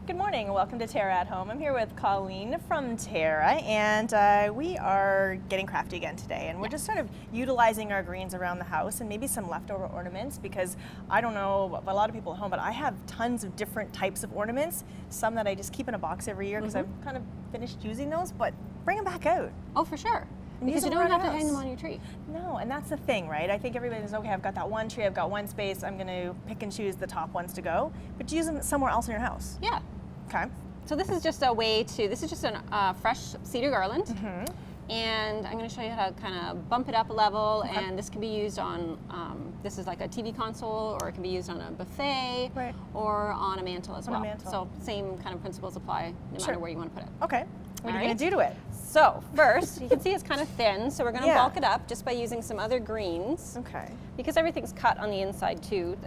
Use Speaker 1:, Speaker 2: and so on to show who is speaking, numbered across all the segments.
Speaker 1: Good morning, welcome to TERRA at Home. I'm here with Colleen from TERRA, and we are getting crafty again today, and we're just sort of utilizing our greens around the house and maybe some leftover ornaments, because I don't know a lot of people at home, but I have tons of different types of ornaments, some that I just keep in a box every year because I've kind of finished using those, but bring them back out.
Speaker 2: Oh, for sure.
Speaker 1: And
Speaker 2: because you don't have to hang them on your tree.
Speaker 1: No, and that's the thing, right? I think everybody's, okay, I've got that one tree, I've got one space, I'm going to pick and choose the top ones to go, but use them somewhere else in your house.
Speaker 2: Yeah.
Speaker 1: Okay.
Speaker 2: So this is just a way to, this is just a fresh cedar garland. And I'm going to show you how to kind of bump it up a level, and this can be used on, this is like a TV console, or it can be used on a buffet, or on a mantle as well. So same kind of principles apply no matter where you want to put it.
Speaker 1: Okay. What are you going to do to it?
Speaker 2: So first, you can see it's kind of thin, so we're going to bulk it up just by using some other greens.
Speaker 1: Okay.
Speaker 2: Because everything's cut on the inside too,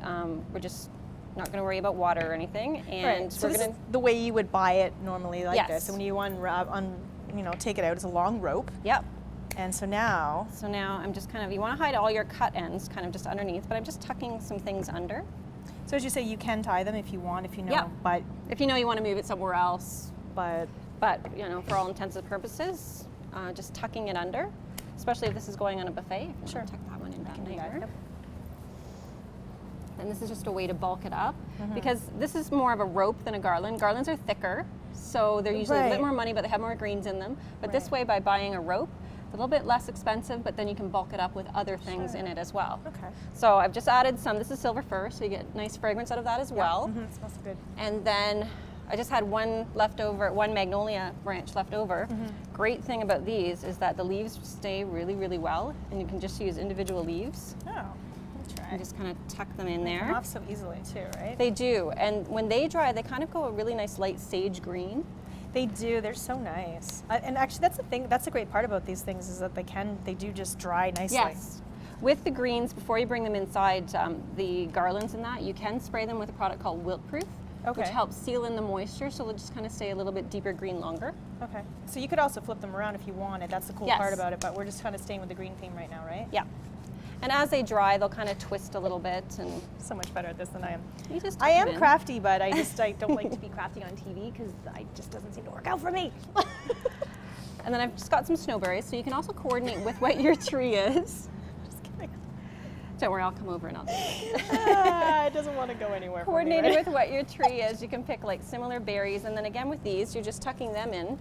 Speaker 2: we're just not going to worry about water or anything. And
Speaker 1: so
Speaker 2: we're
Speaker 1: this
Speaker 2: going
Speaker 1: is the way you would buy it normally, like this. And when you take it out, it's a long rope.
Speaker 2: Yep.
Speaker 1: And so now
Speaker 2: I'm just kind of, you want to hide all your cut ends kind of just underneath, but I'm just tucking some things under.
Speaker 1: So as you say, you can tie them if you want, if you know, but
Speaker 2: if you know you want to move it somewhere else.
Speaker 1: But
Speaker 2: you know, for all intents and purposes, just tucking it under, especially if this is going on a buffet. Sure. Tuck that one in down there. Yep. And this is just a way to bulk it up, because this is more of a rope than a garland. Garlands are thicker, so they're usually a bit more money, but they have more greens in them. But this way, by buying a rope, it's a little bit less expensive, but then you can bulk it up with other things in it as well. Okay. So I've just added some, this is silver fir, so you get nice fragrance out of that as well.
Speaker 1: It smells good.
Speaker 2: And then I just had one magnolia branch left over. Great thing about these is that the leaves stay really, really well, and you can just use individual leaves.
Speaker 1: Oh.
Speaker 2: And just kind of tuck them in there.
Speaker 1: They come off so easily too, right?
Speaker 2: They do, and when they dry, they kind of go a really nice light sage green.
Speaker 1: They do. They're so nice. And actually, that's the thing. That's the great part about these things, is that they do just dry nicely.
Speaker 2: Yes. With the greens, before you bring them inside the garlands and that, you can spray them with a product called Wilt-Proof, which helps seal in the moisture, so they'll just kind of stay a little bit deeper green longer. Okay. So you could also flip them around if you wanted. That's the cool part about it. But we're just kind of staying with the green theme right now, right? Yeah. And as they dry, they'll kind of twist a little bit. And
Speaker 1: so much better at this than I am.
Speaker 2: I
Speaker 1: am crafty, but I don't like to be crafty on TV, because it just doesn't seem to work out for me.
Speaker 2: And then I've just got some snowberries, so you can also coordinate with what your tree is.
Speaker 1: Just kidding.
Speaker 2: Don't worry, I'll come over and I'll do it.
Speaker 1: It doesn't want to go anywhere.
Speaker 2: Coordinating with what your tree is, you can pick like similar berries, and then again with these, you're just tucking them in.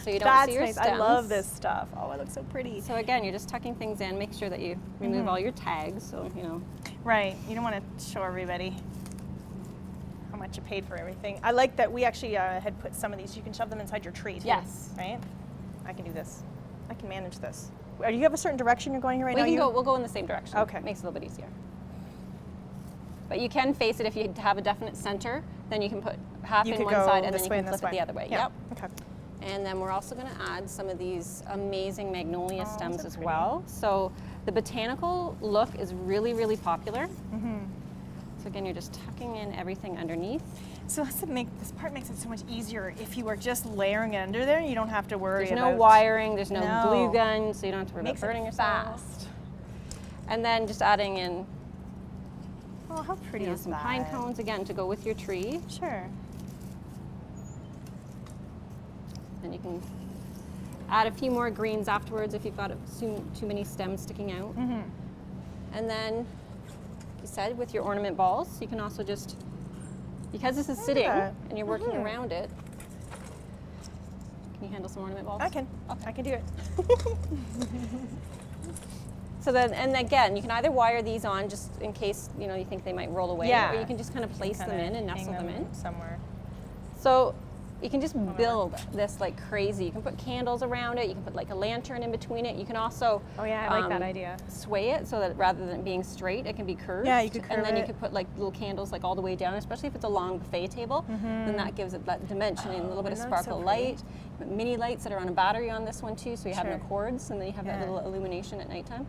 Speaker 2: So you don't see your stems.
Speaker 1: I love this stuff. Oh, it looks so pretty.
Speaker 2: So again, you're just tucking things in. Make sure that you remove all your tags. So you know.
Speaker 1: Right. You don't want to show everybody how much you paid for everything. I like that we actually had put some of these. You can shove them inside your tree too.
Speaker 2: Yes.
Speaker 1: Right. I can do this. I can manage this. Do you have a certain direction you're going here right now?
Speaker 2: We'll go in the same direction. Okay. It makes it a little bit easier. But you can face it if you have a definite center. Then you can put half in one side, and then you can flip it the other way. Yep. Okay. And then we're also going to add some of these amazing magnolia stems as well. So the botanical look is really, really popular. So again, you're just tucking in everything underneath.
Speaker 1: So this part makes it so much easier. If you were just layering it under there, you don't have to worry about...
Speaker 2: There's no wiring, there's no glue gun, so you don't have to worry about burning yourself. And then just adding in
Speaker 1: how pretty is
Speaker 2: some
Speaker 1: that?
Speaker 2: pine cones, again, to go with your tree.
Speaker 1: Sure.
Speaker 2: And you can add a few more greens afterwards if you've got too many stems sticking out. And then, like you said, with your ornament balls, you can also just, because this is sitting and you're working around it, can you handle some ornament balls?
Speaker 1: I can. Okay. I can do it.
Speaker 2: So then, and again, you can either wire these on just in case you think they might roll away, or you can just kind of place them in and nestle them in
Speaker 1: somewhere. So
Speaker 2: you can just build this like crazy. You can put candles around it. You can put like a lantern in between it. You can also
Speaker 1: I like that idea.
Speaker 2: Sway it so that rather than being straight, it can be curved.
Speaker 1: Yeah, you could curve
Speaker 2: it. And then you could put like little candles like all the way down, especially if it's a long buffet table. Then that gives it that dimension and a little bit of sparkle light. Mini lights that are on a battery on this one too, so you have no cords, and then you have that little illumination at nighttime.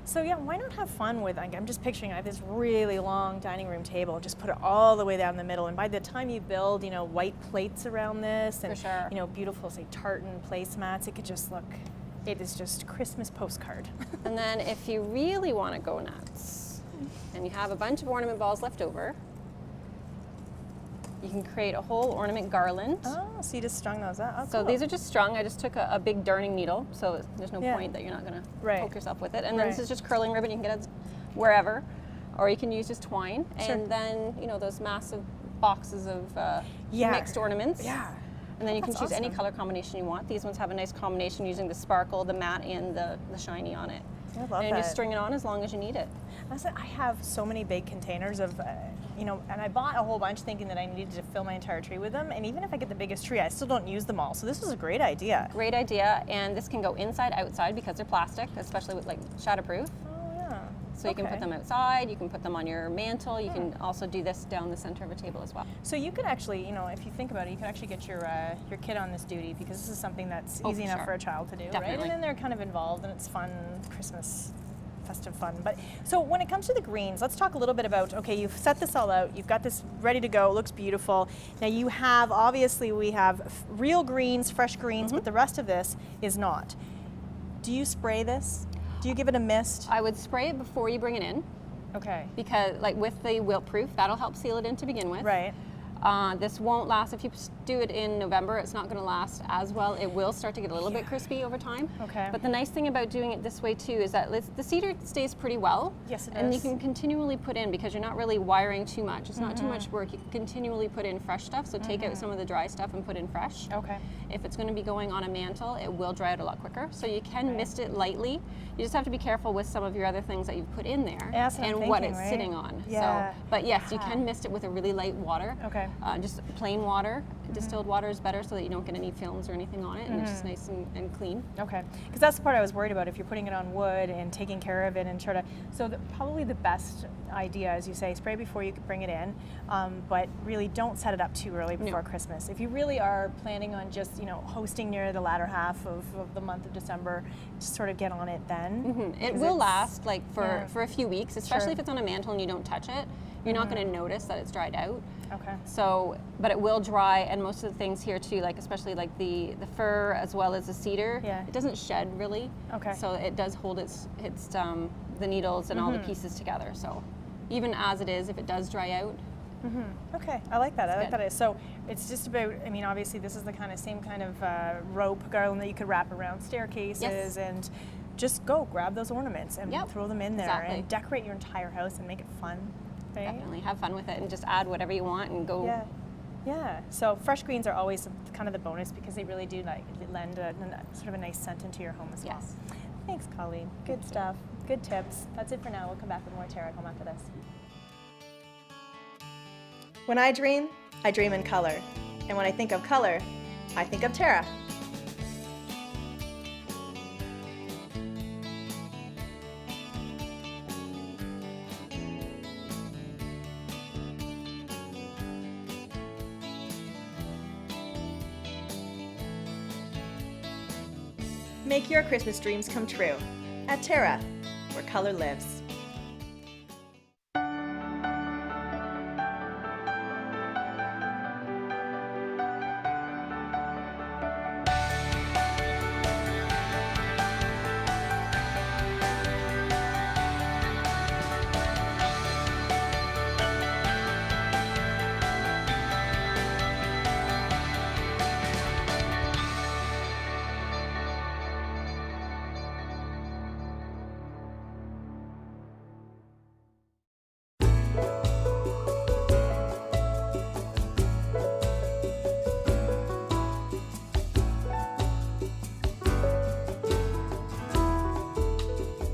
Speaker 1: So yeah, why not have fun with, I'm just picturing, I have this really long dining room table, just put it all the way down the middle, and by the time you build, white plates around this, and beautiful, say, tartan placemats, it could just look, it is just Christmas postcard.
Speaker 2: And then if you really want to go nuts, and you have a bunch of ornament balls left over, You can create a whole ornament garland.
Speaker 1: Oh, so you just strung those out. Oh,
Speaker 2: so
Speaker 1: cool.
Speaker 2: these are just strung. I just took a big darning needle, so there's no point that you're not going to poke yourself with it. And then this is just curling ribbon. You can get it wherever, or you can use just twine. And then, you know, those massive boxes of mixed ornaments.
Speaker 1: Yeah.
Speaker 2: And then you can choose any color combination you want. These ones have a nice combination using the sparkle, the matte, and the shiny on it.
Speaker 1: I love that.
Speaker 2: And just string it on as long as you need it.
Speaker 1: I have so many big containers of, you know, and I bought a whole bunch thinking that I needed to fill my entire tree with them. And even if I get the biggest tree, I still don't use them all. So this was a great idea.
Speaker 2: Great idea. And this can go inside, outside because they're plastic, especially with like shatterproof. So you can put them outside, you can put them on your mantle, you can also do this down the center of a table as well.
Speaker 1: So you could actually, you know, if you think about it, you could actually get your kid on this duty because this is something that's easy enough for a child to do, right? And then they're kind of involved and it's fun, Christmas, festive fun. But so when it comes to the greens, let's talk a little bit about, okay, you've set this all out, you've got this ready to go, it looks beautiful. Now you have, obviously we have real greens, fresh greens, but the rest of this is not. Do you spray this? Do you give it a mist?
Speaker 2: I would spray it before you bring it in.
Speaker 1: Okay.
Speaker 2: Because like with the wilt proof, that'll help seal it in to begin with.
Speaker 1: Right.
Speaker 2: This won't last, if you do it in November, it's not going to last as well. It will start to get a little bit crispy over time.
Speaker 1: Okay.
Speaker 2: But the nice thing about doing it this way too is that the cedar stays pretty well.
Speaker 1: Yes, it does.
Speaker 2: And you can continually put in because you're not really wiring too much. It's not too much work. You can continually put in fresh stuff, so take out some of the dry stuff and put in fresh.
Speaker 1: Okay.
Speaker 2: If it's going to be going on a mantle, it will dry out a lot quicker. So you can mist it lightly. You just have to be careful with some of your other things that you've put in there and what it's sitting on.
Speaker 1: Yeah.
Speaker 2: So, but yes, you can mist it with a really light water.
Speaker 1: Okay.
Speaker 2: Just plain water. Distilled water is better so that you don't get any films or anything on it, and it's just nice and clean. Okay,
Speaker 1: because that's the part I was worried about, if you're putting it on wood and taking care of it and try to, so probably the best idea, as you say, spray before you bring it in, but really don't set it up too early before Christmas. If you really are planning on just, you know, hosting near the latter half of the month of December, just sort of get on it then.
Speaker 2: It will last like for a few weeks, especially if it's on a mantle and you don't touch it. You're not going to notice that it's dried out.
Speaker 1: Okay.
Speaker 2: So, but it will dry, and most of the things here too, like especially like the fir as well as the cedar, it doesn't shed really. Okay. So it does hold its the needles and all the pieces together. So even as it is, if it does dry out.
Speaker 1: Okay, I like that. I like that. So it's just about, I mean, obviously this is the same kind of rope garland that you could wrap around staircases and just go grab those ornaments and throw them in there and decorate your entire house and make it fun. Right?
Speaker 2: Definitely have fun with it and just add whatever you want and go.
Speaker 1: Yeah. So fresh greens are always kind of the bonus because they really do lend sort of a nice scent into your home as well.
Speaker 2: Yes.
Speaker 1: Thanks, Colleen. Good stuff. Good tips. That's it for now. We'll come back with more TERRA at Home after this. When I dream in color. And when I think of color, I think of TERRA. Make your Christmas dreams come true at TERRA, where color lives.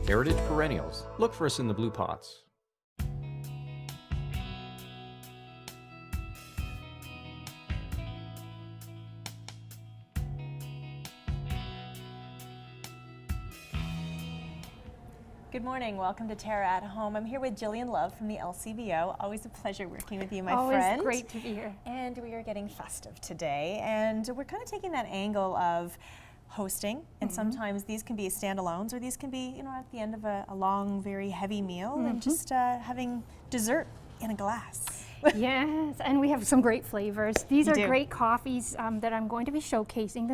Speaker 3: Heritage perennials. Look for us in the blue pots.
Speaker 1: Good morning. Welcome to TERRA at Home. I'm here with Gillian Love from the LCBO. Always a pleasure working with you, my friend.
Speaker 2: Always great to be here.
Speaker 1: And we are getting festive today, and we're kind of taking that angle of hosting, and sometimes these can be standalones, or these can be, you know, at the end of a long, very heavy meal, and just having dessert in a glass.
Speaker 4: Yes, and we have some great flavors. These are great coffees that I'm going to be showcasing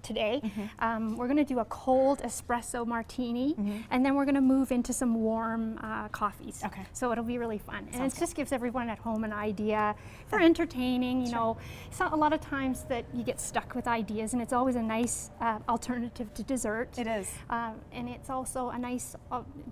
Speaker 4: today. We're going to do a cold espresso martini, and then we're going to move into some warm coffees.
Speaker 1: Okay.
Speaker 4: So it'll be really fun. And it just gives everyone at home an idea for entertaining. You know, it's not a lot of times that you get stuck with ideas, and it's always a nice alternative to dessert.
Speaker 1: It is.
Speaker 4: And it's also a nice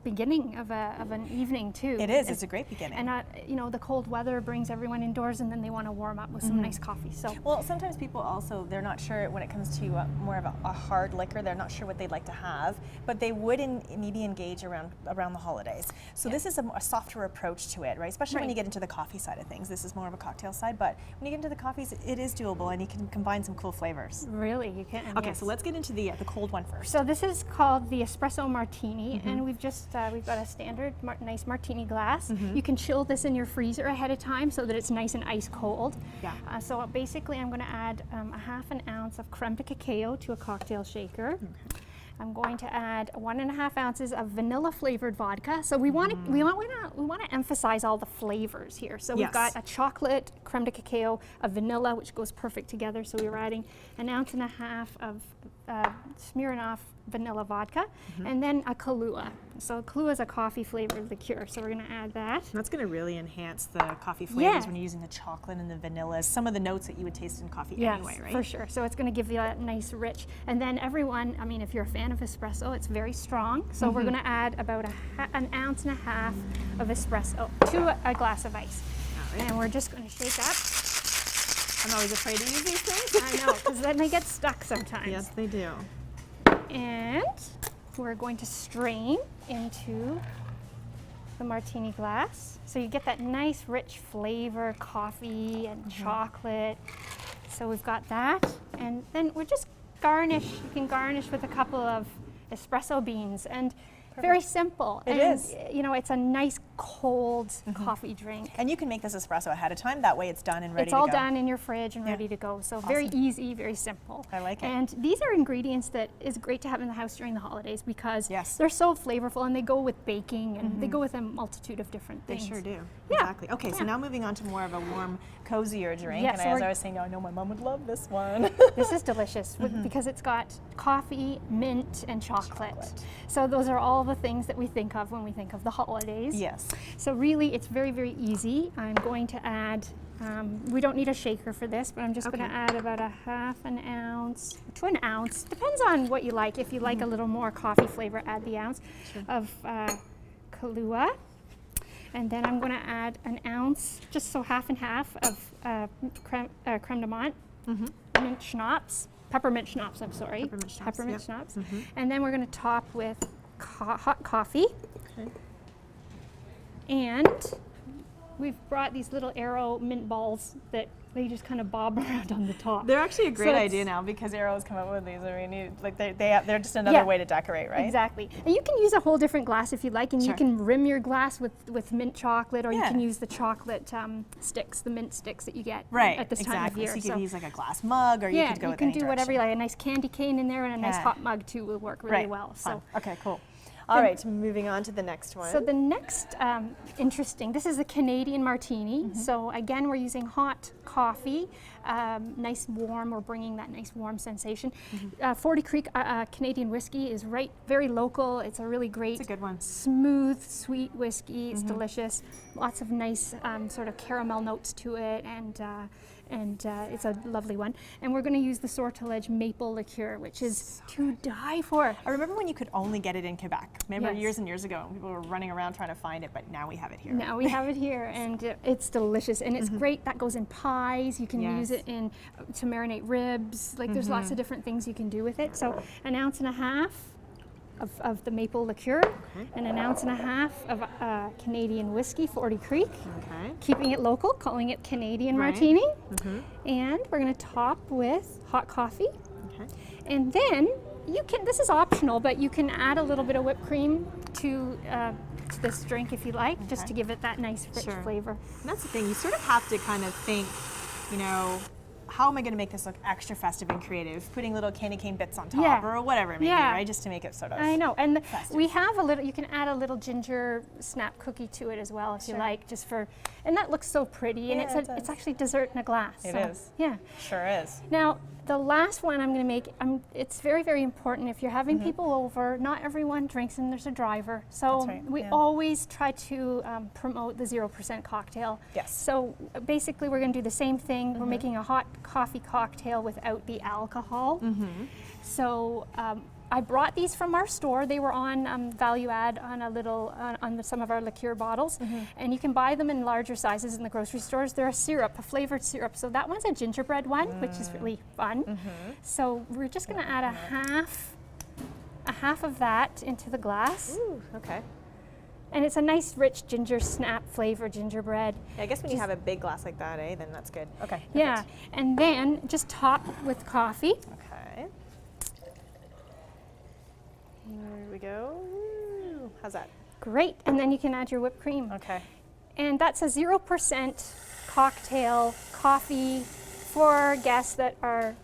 Speaker 4: beginning of an evening too.
Speaker 1: It is. It's a great beginning.
Speaker 4: And you know, the cold weather brings everyone indoors, and then they want to warm up with some nice coffee. So
Speaker 1: well, sometimes people also, they're not sure when it comes to more of a hard liquor. They're not sure what they'd like to have, but they would maybe engage around the holidays. So this is a softer approach to it, right? Especially when you get into the coffee side of things. This is more of a cocktail side, but when you get into the coffees, it is doable, and you can combine some cool flavors.
Speaker 4: Really, you can.
Speaker 1: Okay, so let's get into the cold one first.
Speaker 4: So this is called the Espresso Martini, and we've got a standard nice martini glass. You can chill this in your freezer ahead of time so that it's nice and ice cold.
Speaker 1: Yeah.
Speaker 4: So basically, I'm going to add a half an ounce of creme de cacao to a cocktail shaker. I'm going to add 1.5 ounces of vanilla flavored vodka. So we want to emphasize all the flavors here. So we've got a chocolate, creme de cacao, a vanilla, which goes perfect together. So we're adding 1.5 ounces of Smirnoff vanilla vodka, and then a Kahlua. So Kahlua is a coffee flavored liqueur, so we're going to add that.
Speaker 1: That's going to really enhance the coffee flavors when you're using the chocolate and the vanillas, some of the notes that you would taste in coffee anyway, right?
Speaker 4: For sure. So it's going to give you that nice rich. And then everyone, I mean, if you're a fan of espresso, it's very strong. So we're going to add about 1.5 ounces of espresso to a glass of ice. And we're just going to shake up.
Speaker 1: I'm always afraid to use these things.
Speaker 4: I know, because then they get stuck sometimes.
Speaker 1: Yes, they do.
Speaker 4: And we're going to strain into the martini glass. So you get that nice rich flavor, coffee and chocolate. So we've got that. And then we're just garnish. You can garnish with a couple of espresso beans. And very simple.
Speaker 1: It is.
Speaker 4: You know, it's a nice cold coffee drink.
Speaker 1: And you can make this espresso ahead of time. That way it's done and ready to go.
Speaker 4: It's all done in your fridge and ready to go. So very easy, very simple.
Speaker 1: I like it.
Speaker 4: And these are ingredients that is great to have in the house during the holidays because
Speaker 1: Yes.
Speaker 4: they're so flavorful, and they go with baking, and they go with a multitude of different
Speaker 1: They
Speaker 4: things.
Speaker 1: sure do.
Speaker 4: Yeah.
Speaker 1: Exactly. Okay, so now moving on to more of a warm, cozier drink.
Speaker 4: Yes,
Speaker 1: and as I was saying, I know my mom would love this one.
Speaker 4: This is delicious because it's got coffee, mint, and chocolate. So those are all the things that we think of when we think of the holidays.
Speaker 1: Yes.
Speaker 4: So really, it's very, very easy. I'm going to add, we don't need a shaker for this, but I'm just going to add about 1/2 ounce to an ounce. Depends on what you like. If you like a little more coffee flavor, add the ounce of Kahlua. And then I'm going to add 1 ounce, just so half and half, of creme de menthe, mint schnapps, peppermint schnapps, I'm sorry. Peppermint schnapps. And then we're going to top with hot coffee.
Speaker 1: Okay.
Speaker 4: And we've brought these little arrow mint balls that they just kind of bob around on the top.
Speaker 1: They're actually a great idea now because Arrow's come up with these. I mean, they're just another way to decorate, right?
Speaker 4: Exactly. And you can use a whole different glass if you like, and you can rim your glass with mint chocolate, or you can use the chocolate sticks, the mint sticks that you get at this time of year.
Speaker 1: So you could use like a glass mug, or you could go with any
Speaker 4: you can do whatever you like. A nice candy cane in there and a nice hot mug too will work really well.
Speaker 1: Fun. So okay, cool. All right, moving on to the next one.
Speaker 4: So the next this is a Canadian martini. So again, we're using hot coffee, nice warm, we're bringing that nice warm sensation. 40 Creek Canadian whiskey is very local. It's a really great,
Speaker 1: it's a good one.
Speaker 4: Smooth, sweet whiskey. It's delicious. Lots of nice sort of caramel notes to it, and it's a lovely one. And we're going to use the Sortilege maple liqueur, which is to die for.
Speaker 1: I remember when you could only get it in Quebec. Remember years and years ago, when people were running around trying to find it, but now we have it here.
Speaker 4: Now we have it here, and it's delicious, and it's great. That goes in pies. You can use it to marinate ribs. Like there's lots of different things you can do with it. So 1.5 ounces of the maple liqueur, and 1.5 ounces of Canadian whiskey, 40 Creek. Keeping it local, calling it Canadian Martini. And we're going to top with hot coffee. And then this is optional, but you can add a little bit of whipped cream to this drink if you like, just to give it that nice rich flavor.
Speaker 1: And that's the thing, you sort of have to kind of think, you know, how am I going to make this look extra festive and creative? Putting little candy cane bits on top or whatever it may be, right? Just to make it sort of
Speaker 4: I know. And
Speaker 1: festive.
Speaker 4: We have a little, you can add a little ginger snap cookie to it as well if you like, just for, and that looks so pretty. And it's actually dessert in a glass.
Speaker 1: It is.
Speaker 4: Yeah.
Speaker 1: Sure is.
Speaker 4: Now, the last one I'm going to make, it's very, very important if you're having people over, not everyone drinks and there's a driver. So we always try to promote the 0% cocktail.
Speaker 1: Yes.
Speaker 4: So basically we're going to do the same thing. We're making a hot coffee cocktail without the alcohol. So I brought these from our store. They were on value add on on some of our liqueur bottles, and you can buy them in larger sizes in the grocery stores. They're a syrup, a flavored syrup. So that one's a gingerbread one, which is really fun. So we're just going to add a half of that into the glass.
Speaker 1: Ooh, okay.
Speaker 4: And it's a nice, rich ginger snap flavor gingerbread.
Speaker 1: Yeah, I guess when you have a big glass like that, then that's good. Okay.
Speaker 4: Yeah, and then just top with coffee.
Speaker 1: Okay. There we go. Ooh, how's that?
Speaker 4: Great, and then you can add your whipped cream.
Speaker 1: Okay.
Speaker 4: And that's a 0% cocktail coffee for guests that are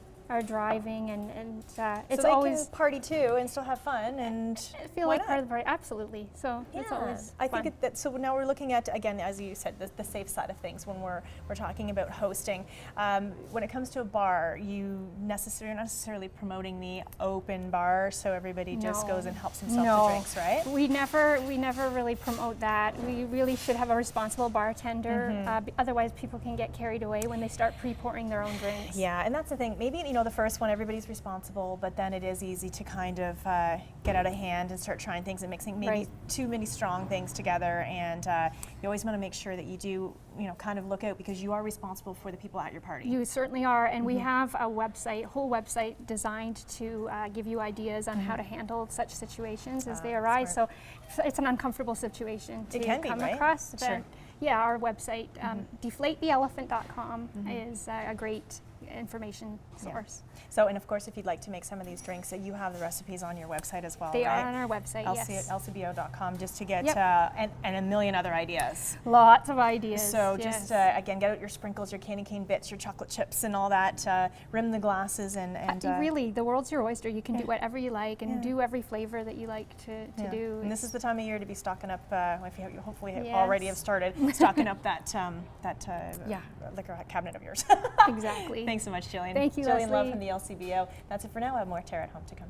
Speaker 4: driving, and it's
Speaker 1: so they
Speaker 4: always
Speaker 1: can party too and still have fun and
Speaker 4: feel like part of the party. Absolutely. So it's always
Speaker 1: I
Speaker 4: fun.
Speaker 1: think so now we're looking at, again, as you said, the safe side of things when we're talking about hosting. When it comes to a bar, you're not necessarily promoting the open bar, so everybody just goes and helps himself to drinks, right?
Speaker 4: We never really promote that. We really should have a responsible bartender. Otherwise, people can get carried away when they start pre-pouring their own drinks.
Speaker 1: Yeah, and that's the thing. Maybe the first one everybody's responsible, but then it is easy to kind of get out of hand and start trying things and mixing maybe too many strong things together. And you always want to make sure that you do, kind of look out, because you are responsible for the people at your party.
Speaker 4: You certainly are, and we have a whole website designed to give you ideas on how to handle such situations as they arise. So it's an uncomfortable situation to come across.
Speaker 1: Sure.
Speaker 4: Yeah, our website, deflatetheelephant.com, is a great information source.
Speaker 1: So, and of course, if you'd like to make some of these drinks, you have the recipes on your website as well,
Speaker 4: They
Speaker 1: right?
Speaker 4: are on our website, yes.
Speaker 1: LCBO.com, just to get, and a million other ideas.
Speaker 4: Lots of ideas.
Speaker 1: So just, again, get out your sprinkles, your candy cane bits, your chocolate chips and all that, rim the glasses and
Speaker 4: really, the world's your oyster. You can do whatever you like and do every flavor that you like to do.
Speaker 1: And this is the time of year to be stocking up, if you hopefully already have started, stocking up that liquor cabinet of yours.
Speaker 4: Exactly.
Speaker 1: Thanks so much, Gillian.
Speaker 4: Thank you,
Speaker 1: Gillian Love
Speaker 4: Leslie.
Speaker 1: from the LCBO. That's it for now. I have more Terra at Home to come.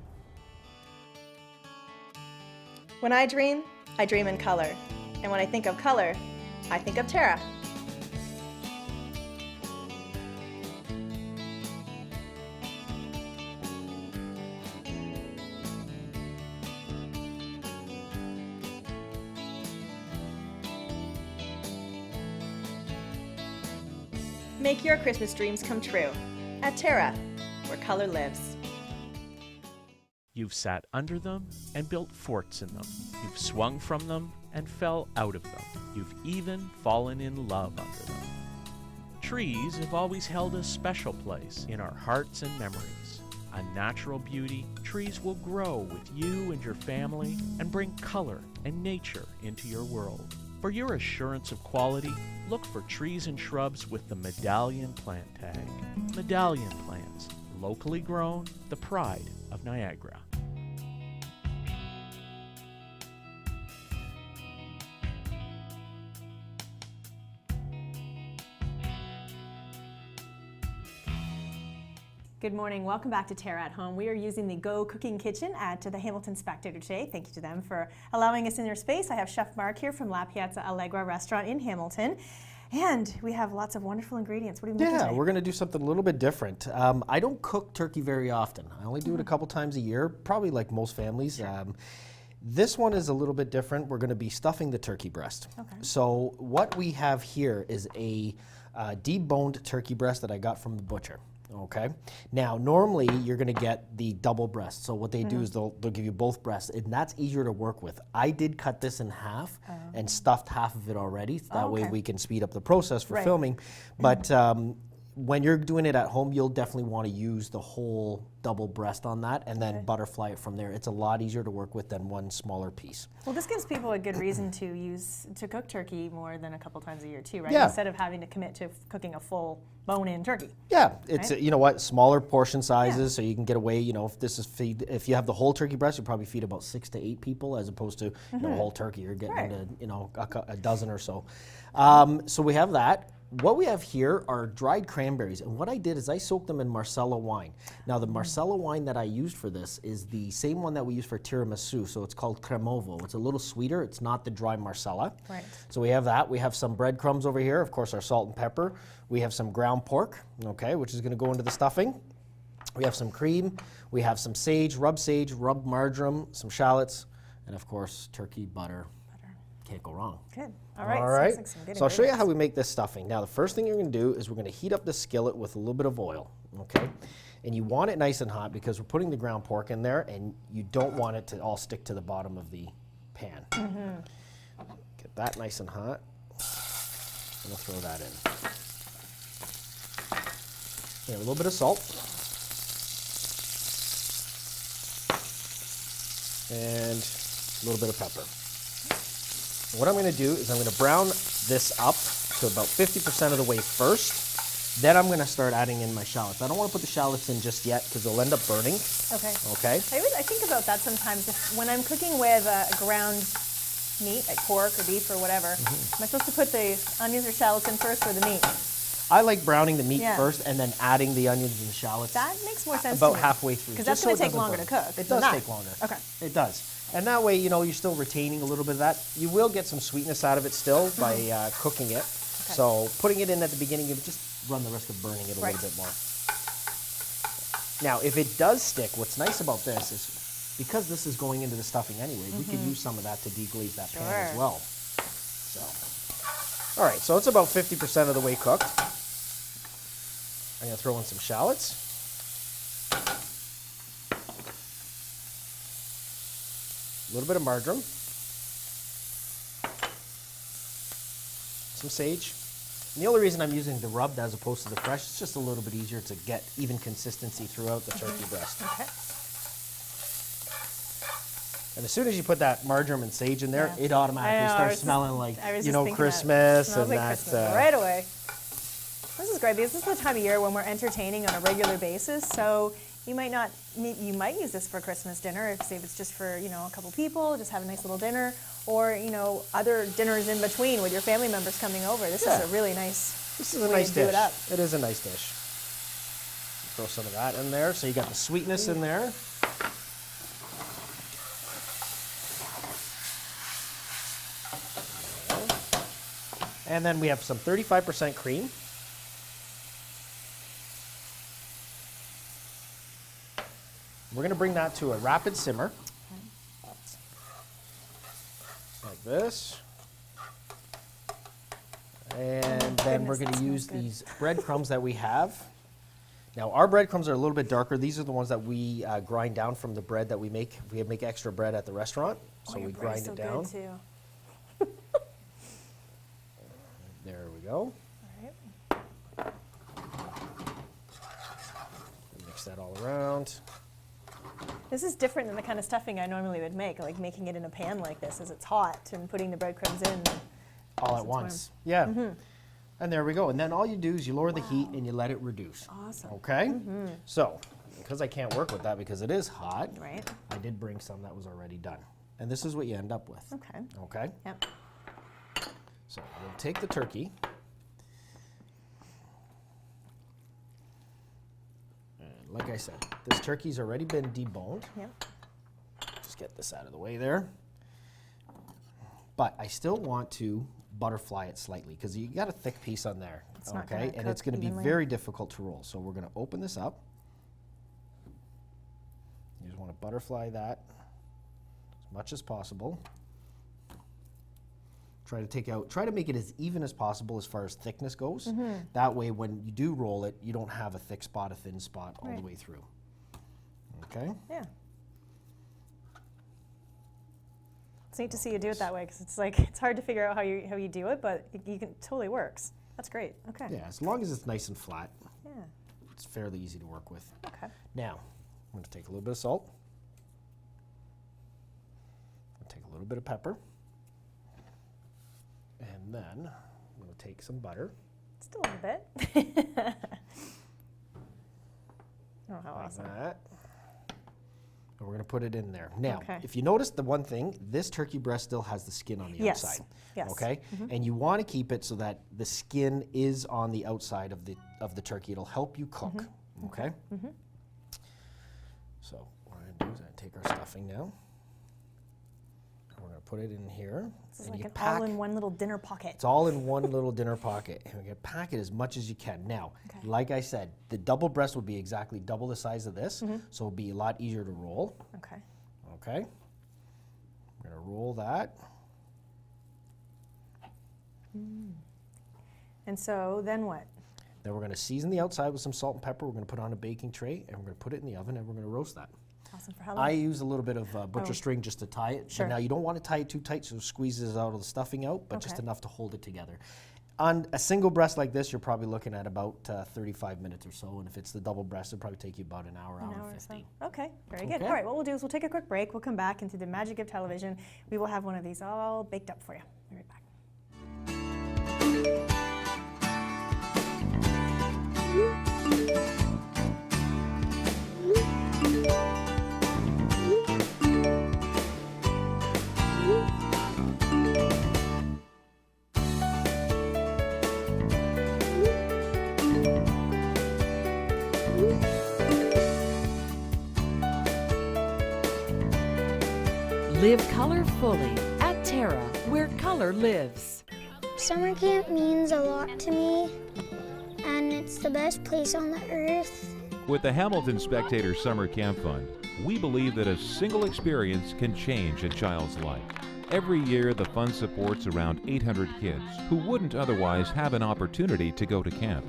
Speaker 1: When I dream in color. And when I think of color, I think of Terra. Make your Christmas dreams come true at Terra, where color lives.
Speaker 5: You've sat under them and built forts in them. You've swung from them and fell out of them. You've even fallen in love under them. Trees have always held a special place in our hearts and memories. A natural beauty, trees will grow with you and your family and bring color and nature into your world. For your assurance of quality, look for trees and shrubs with the Medallion plant tag. Medallion plants, locally grown, the pride of Niagara.
Speaker 1: Good morning. Welcome back to Terra at Home. We are using the Go Cooking Kitchen at the Hamilton Spectator today. Thank you to them for allowing us in their space. I have Chef Mark here from La Piazza Allegra restaurant in Hamilton. And we have lots of wonderful ingredients. What are you making today?
Speaker 6: We're going to do something a little bit different. I don't cook turkey very often. I only do it a couple times a year, probably like most families. Sure. This one is a little bit different. We're going to be stuffing the turkey breast. Okay. So what we have here is a deboned turkey breast that I got from the butcher. Okay. Now, normally you're going to get the double breast. So what they do is they'll give you both breasts, and that's easier to work with. I did cut this in half and stuffed half of it already. So that way we can speed up the process for filming. But when you're doing it at home, you'll definitely want to use the whole double breast on that and then butterfly it from there. It's a lot easier to work with than one smaller piece.
Speaker 1: Well, this gives people a good reason to cook turkey more than a couple times a year too, right?
Speaker 6: Yeah.
Speaker 1: Instead of having to commit to cooking a full bone-in turkey.
Speaker 6: Yeah, it's
Speaker 1: Right?
Speaker 6: you know what, smaller portion sizes, so you can get away. You know, if you have the whole turkey breast, you probably feed about 6 to 8 people, as opposed to you know, a whole turkey. You're getting
Speaker 1: Right.
Speaker 6: into a dozen or so. So we have that. What we have here are dried cranberries, and what I did is I soaked them in Marsala wine. Now the Marsala wine that I used for this is the same one that we use for tiramisu, so it's called cremovo. It's a little sweeter, it's not the dry Marsala.
Speaker 1: Right.
Speaker 6: So we have that. We have some breadcrumbs over here, of course our salt and pepper. We have some ground pork, okay, which is gonna go into the stuffing. We have some cream, we have some sage, rubbed marjoram, some shallots, and of course turkey butter. Can't go wrong.
Speaker 1: Good. All right.
Speaker 6: All right.
Speaker 1: Sounds like some good
Speaker 6: So I'll show you
Speaker 1: ingredients.
Speaker 6: how we make this stuffing. Now the first thing you're going to do is we're going to heat up the skillet with a little bit of oil, okay? And you want it nice and hot because we're putting the ground pork in there, and you don't want it to all stick to the bottom of the pan. Get that nice and hot. And we'll throw that in. And a little bit of salt. And a little bit of pepper. What I'm going to do is I'm going to brown this up to about 50% of the way first. Then I'm going to start adding in my shallots. I don't want to put the shallots in just yet because they'll end up burning.
Speaker 1: Okay.
Speaker 6: Okay?
Speaker 1: I think about that sometimes. When I'm cooking with ground meat, like pork or beef or whatever, am I supposed to put the onions or shallots in first or the meat?
Speaker 6: I like browning the meat
Speaker 1: Yeah.
Speaker 6: first and then adding the onions and the shallots
Speaker 1: That makes more sense
Speaker 6: about
Speaker 1: to me.
Speaker 6: halfway through.
Speaker 1: Because
Speaker 6: just
Speaker 1: that's going
Speaker 6: so
Speaker 1: to
Speaker 6: it
Speaker 1: take
Speaker 6: doesn't
Speaker 1: longer
Speaker 6: burn.
Speaker 1: to cook.
Speaker 6: It
Speaker 1: than
Speaker 6: does
Speaker 1: that.
Speaker 6: take longer.
Speaker 1: Okay.
Speaker 6: It does. And that way, you know, you're still retaining a little bit of that. You will get some sweetness out of it still by cooking it. So putting it in at the beginning, you just run the risk of burning it a
Speaker 1: Right.
Speaker 6: little bit more. Now, if it does stick, what's nice about this is because this is going into the stuffing anyway, we can use some of that to deglaze that pan as
Speaker 1: Sure.
Speaker 6: well. So, all right, so it's about 50% of the way cooked. I'm going to throw in some shallots. A little bit of marjoram. Some sage. And the only reason I'm using the rubbed as opposed to the fresh, it's just a little bit easier to get even consistency throughout the turkey breast.
Speaker 1: Okay.
Speaker 6: And as soon as you put that marjoram and sage in there,
Speaker 1: Yeah.
Speaker 6: it automatically
Speaker 1: I know, I
Speaker 6: starts
Speaker 1: was just-
Speaker 6: smelling like,
Speaker 1: I was
Speaker 6: you
Speaker 1: just
Speaker 6: know,
Speaker 1: thinking
Speaker 6: Christmas
Speaker 1: Smells
Speaker 6: and
Speaker 1: like
Speaker 6: that's
Speaker 1: Christmas right away. This is great because this is the time of year when we're entertaining on a regular basis. So you might use this for Christmas dinner if say it's just for a couple people, just have a nice little dinner, or other dinners in between with your family members coming over. This is a really nice.
Speaker 6: This is a
Speaker 1: way
Speaker 6: nice
Speaker 1: to do
Speaker 6: dish.
Speaker 1: it up.
Speaker 6: It is a nice dish. Throw some of that in there, so you got the sweetness in there. And then we have some 35% cream. We're going to bring that to a rapid simmer. Like this. And then we're
Speaker 1: goodness,
Speaker 6: going
Speaker 1: that
Speaker 6: to use
Speaker 1: smells good.
Speaker 6: these breadcrumbs that we have. Now, our breadcrumbs are a little bit darker. These are the ones that we grind down from the bread that we make. We make extra bread at the restaurant, so
Speaker 1: your
Speaker 6: we
Speaker 1: bread's
Speaker 6: grind
Speaker 1: so
Speaker 6: it down.
Speaker 1: Good too.
Speaker 6: There we go.
Speaker 1: All right.
Speaker 6: Mix that all around.
Speaker 1: This is different than the kind of stuffing I normally would make, like making it in a pan like this as it's hot and putting the breadcrumbs in.
Speaker 6: All
Speaker 1: as
Speaker 6: at
Speaker 1: it's
Speaker 6: once. Yeah. And there we go. And then all you do is you lower the heat and you let it reduce.
Speaker 1: Awesome.
Speaker 6: Okay? So, because I can't work with that because it is hot,
Speaker 1: Right.
Speaker 6: I did bring some that was already done. And this is what you end up with.
Speaker 1: Okay.
Speaker 6: Okay?
Speaker 1: Yep.
Speaker 6: So we'll take the turkey. And like I said, this turkey's already been deboned.
Speaker 1: Yep.
Speaker 6: Just get this out of the way there. But I still want to butterfly it slightly because you got a thick piece on there.
Speaker 1: It's not
Speaker 6: okay?
Speaker 1: gonna
Speaker 6: And it's
Speaker 1: cook
Speaker 6: going to be
Speaker 1: evenly.
Speaker 6: very difficult to roll. So we're going to open this up. You just want to butterfly that as much as possible. Try to make it as even as possible as far as thickness goes. That way when you do roll it, you don't have a thick spot, a thin spot all the
Speaker 1: Right.
Speaker 6: way through. Okay?
Speaker 1: Yeah. It's neat to see you do it that way because it's hard to figure out how you do it, but it totally works. That's great. Okay.
Speaker 6: Yeah, as long as it's nice and flat.
Speaker 1: Yeah.
Speaker 6: It's fairly easy to work with.
Speaker 1: Okay.
Speaker 6: Now, I'm going to take a little bit of salt. I'll take a little bit of pepper. And then I'm going to take some butter.
Speaker 1: Just a little bit. Oh, how
Speaker 6: Like
Speaker 1: awesome.
Speaker 6: that. And we're going to put it in there. Now,
Speaker 1: Okay.
Speaker 6: if you notice the one thing, this turkey breast still has the skin on the
Speaker 1: Yes.
Speaker 6: outside.
Speaker 1: Yes.
Speaker 6: Okay? And you want to keep it so that the skin is on the outside of the turkey. It'll help you cook. Okay? So what I'm going to do is take our stuffing now. We're going to put it in here.
Speaker 1: This is
Speaker 6: and
Speaker 1: like
Speaker 6: you
Speaker 1: an
Speaker 6: pack-
Speaker 1: all-in-one little dinner pocket.
Speaker 6: It's all in one little dinner pocket. And we're going to pack it as much as you can. Now,
Speaker 1: Okay.
Speaker 6: like I said, the double breast would be exactly double the size of this, so it'll be a lot easier to roll.
Speaker 1: Okay.
Speaker 6: Okay? We're going to roll that.
Speaker 1: And so then what?
Speaker 6: Then we're going to season the outside with some salt and pepper. We're going to put it on a baking tray, and we're going to put it in the oven, and we're going to roast that.
Speaker 1: Awesome. For how long?
Speaker 6: I use a little bit of butcher
Speaker 1: Oh.
Speaker 6: string just to tie it.
Speaker 1: Sure.
Speaker 6: But now you don't want to tie it too tight so it squeezes out all the stuffing out, but just
Speaker 1: Okay.
Speaker 6: enough to hold it together. On a single breast like this, you're probably looking at about 35 minutes or so. And if it's the double breast, it'll probably take you about an hour
Speaker 1: An
Speaker 6: and
Speaker 1: hour or so.
Speaker 6: 15.
Speaker 1: Okay, very good.
Speaker 6: Okay.
Speaker 1: All right, what we'll do is we'll take a quick break. We'll come back, and through the magic of television, we will have one of these all baked up for you. Be right back.
Speaker 7: Live color fully at Terra, where color lives.
Speaker 8: Summer camp means a lot to me, and it's the best place on the earth.
Speaker 9: With the Hamilton Spectator Summer Camp Fund, we believe that a single experience can change a child's life. Every year, the fund supports around 800 kids who wouldn't otherwise have an opportunity to go to camp.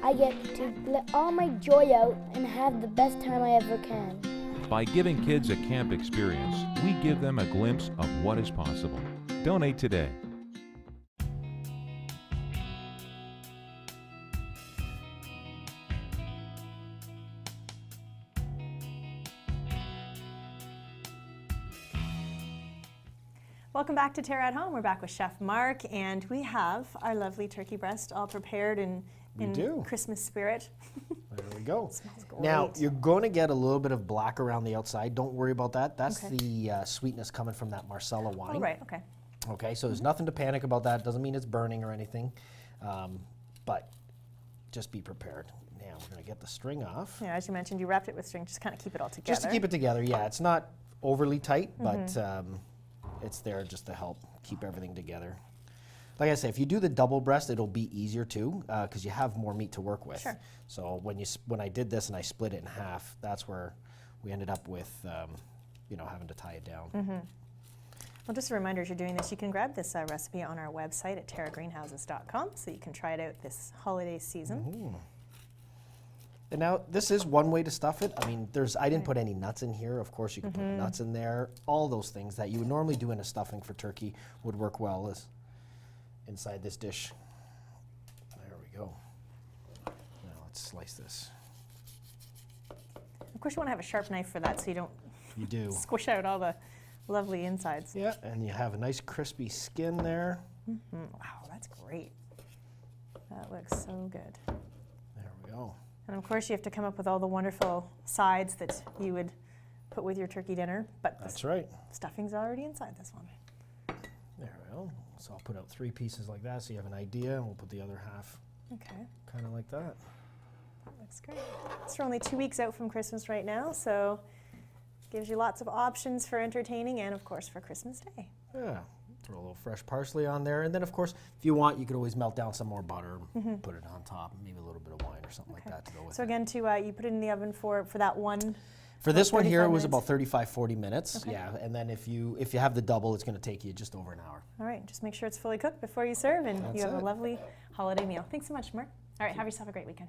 Speaker 8: I get to let all my joy out and have the best time I ever can.
Speaker 9: By giving kids a camp experience, we give them a glimpse of what is possible. Donate today.
Speaker 1: Welcome back to Terra at Home. We're back with Chef Mark, and we have our lovely turkey breast all prepared in
Speaker 6: do.
Speaker 1: Christmas spirit.
Speaker 6: There we go.
Speaker 1: Smells great.
Speaker 6: Now, you're going to get a little bit of black around the outside. Don't worry about that. That's
Speaker 1: Okay.
Speaker 6: the sweetness coming from that Marsala wine.
Speaker 1: Oh, right, okay.
Speaker 6: Okay, so there's nothing to panic about that. Doesn't mean it's burning or anything, but just be prepared. Now, we're going to get the string off.
Speaker 1: Yeah, as you mentioned, you wrapped it with string, just kind of keep it all together.
Speaker 6: Just to keep it together, yeah. It's not overly tight, but it's there just to help keep everything together. Like I say, if you do the double breast, it'll be easier too, because you have more meat to work with.
Speaker 1: Sure.
Speaker 6: So when I did this and I split it in half, that's where we ended up with, having to tie it down.
Speaker 1: Well, just a reminder, as you're doing this, you can grab this recipe on our website at terragreenhouses.com, so you can try it out this holiday season.
Speaker 6: And now, this is one way to stuff it. I mean, I didn't put any nuts in here. Of course, you can put nuts in there. All those things that you would normally do in a stuffing for turkey would work well as inside this dish. There we go. Now, let's slice this.
Speaker 1: Of course, you want to have a sharp knife for that, so you don't
Speaker 6: You do.
Speaker 1: squish out all the lovely insides.
Speaker 6: Yeah, and you have a nice crispy skin there.
Speaker 1: Wow, that's great. That looks so good.
Speaker 6: There we go.
Speaker 1: And of course, you have to come up with all the wonderful sides that you would put with your turkey dinner, but
Speaker 6: That's right.
Speaker 1: stuffing's already inside this one.
Speaker 6: There we go. So I'll put out 3 pieces like that so you have an idea, and we'll put the other half
Speaker 1: Okay,
Speaker 6: kind of like that.
Speaker 1: looks great. So we're only 2 weeks out from Christmas right now, so gives you lots of options for entertaining and, of course, for Christmas Day.
Speaker 6: Yeah. Throw a little fresh parsley on there. And then, of course, if you want, you could always melt down some more butter, put it on top, maybe a little bit of wine or something like that to go with
Speaker 1: So
Speaker 6: it.
Speaker 1: again, you put it in the oven for that one.
Speaker 6: For this one here, it
Speaker 1: 35
Speaker 6: was
Speaker 1: minutes?
Speaker 6: about 35, 40 minutes.
Speaker 1: Okay.
Speaker 6: Yeah. And then if you have the double, it's going to take you just over an hour.
Speaker 1: All right, just make sure it's fully cooked before you serve, and
Speaker 6: That's
Speaker 1: you have
Speaker 6: it.
Speaker 1: a lovely holiday meal. Thanks so much, Mark. All right, have yourself a great weekend.